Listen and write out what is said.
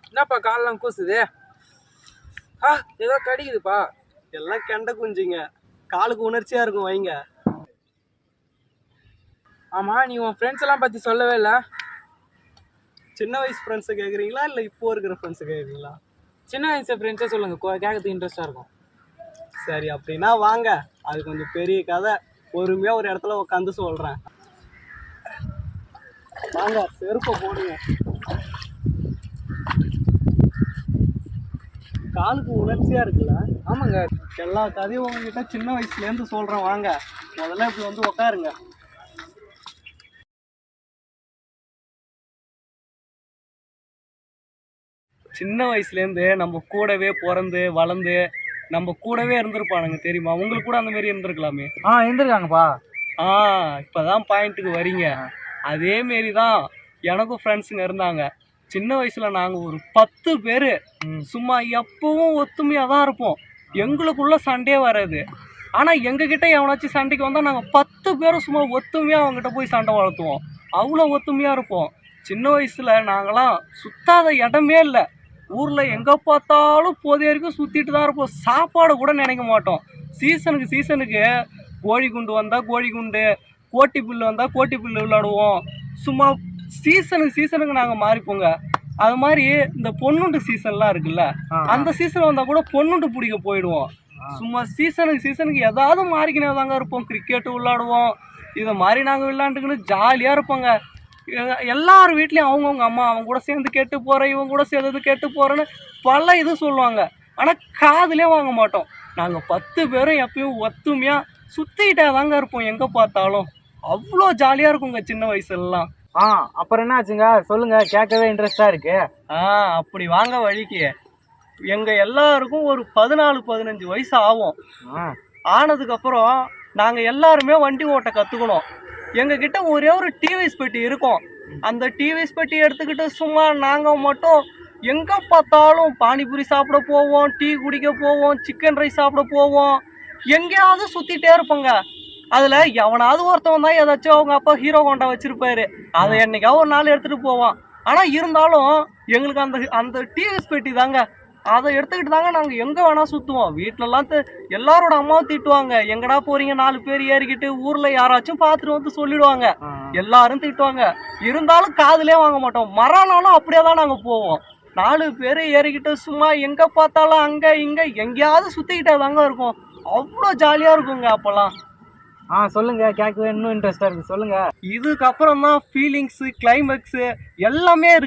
என்னப்பா காலெல்லாம் கூசுது? ஏதோ கடிக்குதுப்பா. எல்லாம் கெண்டை குஞ்சுங்க, காலுக்கு உணர்ச்சியா இருக்கும் வைங்க. ஆமா, நீ உன் ஃப்ரெண்ட்ஸ் எல்லாம் பத்தி சொல்லவே இல்லை. சின்ன வயசு ஃப்ரெண்ட்ஸை கேட்குறீங்களா இல்லை இப்போ இருக்கிற ஃப்ரெண்ட்ஸை கேட்குறீங்களா? சின்ன வயசு ஃப்ரெண்ட்ஸே சொல்லுங்க, கேட்கறதுக்கு இன்ட்ரெஸ்டா இருக்கும். சரி, அப்படின்னா வாங்க, அது கொஞ்சம் பெரிய கதை. பொறுமையா ஒரு இடத்துல உட்காந்து சொல்றேன். வாங்க, செருப்பை போடுங்க. காலுக்கு உணர்ச்சியா இருக்குல்ல? ஆமாங்க. எல்லா கதையும் உங்ககிட்ட சின்ன வயசுல இருந்து சொல்றேன். வாங்க, முதல்ல இப்படி வந்து உட்காருங்க. சின்ன வயசுல இருந்து நம்ம கூடவே பிறந்து வளர்ந்து நம்ம கூடவே இருந்திருப்பானுங்க, தெரியுமா? உங்களுக்கு கூட அந்த மாதிரி இருந்திருக்கலாமே. இருந்திருக்காங்கப்பா. இப்பதான் பாயிண்ட்டுக்கு வரீங்க. அதே மாரிதான் எனக்கும் ஃப்ரெண்ட்ஸுங்க இருந்தாங்க. சின்ன வயசுல நாங்க ஒரு 10 பேரு சும்மா எப்பவும் ஒத்துமையா தான் இருப்போம். எங்களுக்குள்ள சண்டையே வராது. ஆனா எங்க கிட்ட எவனாச்சும் சண்டைக்கு வந்தா நாங்க 10 பேரும் சும்மா ஒத்துமையா அவங்ககிட்ட போய் சண்டை வளர்த்துவோம். அவ்வளோ ஒத்துமையா இருப்போம். சின்ன வயசுல நாங்களாம் சுத்தாத இடமே இல்லை. ஊர்ல எங்க பார்த்தாலும் போதைய வரைக்கும் சுத்திட்டு தான் இருப்போம். சாப்பாடு கூட நினைக்க மாட்டோம். சீசனுக்கு கோழி குண்டு வந்தா கோழி குண்டு, கோட்டி புல்லு வந்தா கோட்டி புல்லு விளையாடுவோம். சும்மா சீசனுக்கு நாங்க மாறிப்போங்க. அது மாதிரி இந்த பொண்ணுண்டு சீசன்லாம் இருக்குல்ல, அந்த சீசன் வந்தா கூட பொண்ணுண்டு பிடிக்க போயிடுவோம். சும்மா சீசனுக்கு ஏதாவது மாறிக்கினே தாங்க இருப்போம். கிரிக்கெட்டு விளையாடுவோம். இதை மாதிரி நாங்கள் விளையாண்டுக்கின்னு ஜாலியா இருப்போங்க. எல்லார் வீட்லயும் அவங்கவுங்க அம்மா அவங்க கூட சேர்ந்து கேட்டு போறேன், இவங்க கூட சேர்ந்து கேட்டு போறேன்னு பல இது சொல்லுவாங்க. ஆனா காதுலயே வாங்க மாட்டோம். நாங்க 10 பேரும் எப்பயும் ஒத்துமையா சுத்திக்கிட்டே தாங்க இருப்போம். எங்க பார்த்தாலும் அவ்வளோ ஜாலியா இருக்குங்க சின்ன வயசுலாம். அப்புறம் என்ன ஆச்சுங்க சொல்லுங்க, கேட்கவே இன்ட்ரெஸ்டா இருக்கு. அப்படி வாங்க வழிக்கு. எங்க எல்லாருக்கும் ஒரு 14-15 வயசு ஆகும். ஆனதுக்கு அப்புறம் நாங்க எல்லாருமே வண்டி ஓட்ட கத்துக்கணும். எங்க கிட்ட ஒரே ஒரு டிவிஎஸ் பெட்டி இருக்கும். அந்த டிவிஎஸ் பெட்டி எடுத்துக்கிட்டு சும்மா நாங்க மட்டும் எங்க பார்த்தாலும் பானிபூரி சாப்பிட போவோம், டீ குடிக்க போவோம், சிக்கன் ரைஸ் சாப்பிட போவோம். எங்கேயாவது சுத்திட்டே இருப்போங்க. அதுல எவனாவது ஒருத்தவன் தான் ஏதாச்சும் அவங்க அப்பா ஹீரோ ஹோண்டா வச்சிருப்பாரு, அதை என்னைக்காவது ஒரு நாள் எடுத்துட்டு போவான். ஆனா இருந்தாலும் எங்களுக்கு அந்த டிவிஎஸ் பெட்டி தாங்க, அதை எடுத்துக்கிட்டு தாங்க நாங்க எங்க வேணா சுத்துவோம். வீட்டுல எல்லாம் எல்லாரோட அம்மாவும் திட்டுவாங்க, எங்கடா போறீங்க 4 பேர் ஏறிக்கிட்டு, ஊர்ல யாராச்சும் பார்த்துட்டு வந்து சொல்லிடுவாங்க, எல்லாரும் திட்டுவாங்க. இருந்தாலும் காதுலயே வாங்க மாட்டோம். மறுநாளும் அப்படியே தான் நாங்க போவோம். 4 பேர் ஏறிக்கிட்டு சும்மா எங்க பார்த்தாலும் அங்க இங்க எங்கேயாவது சுத்திக்கிட்டே தாங்க இருக்கும். அவ்வளோ ஜாலியா இருக்குங்க அப்பெல்லாம். சொல்லுங்க, கேட்கவே இன்னும் இன்ட்ரெஸ்டா இருக்கு, சொல்லுங்க. இதுக்கப்புறம் தான் ஃபீலிங்ஸ், கிளைமேக்ஸ் எல்லாமே இருக்கு.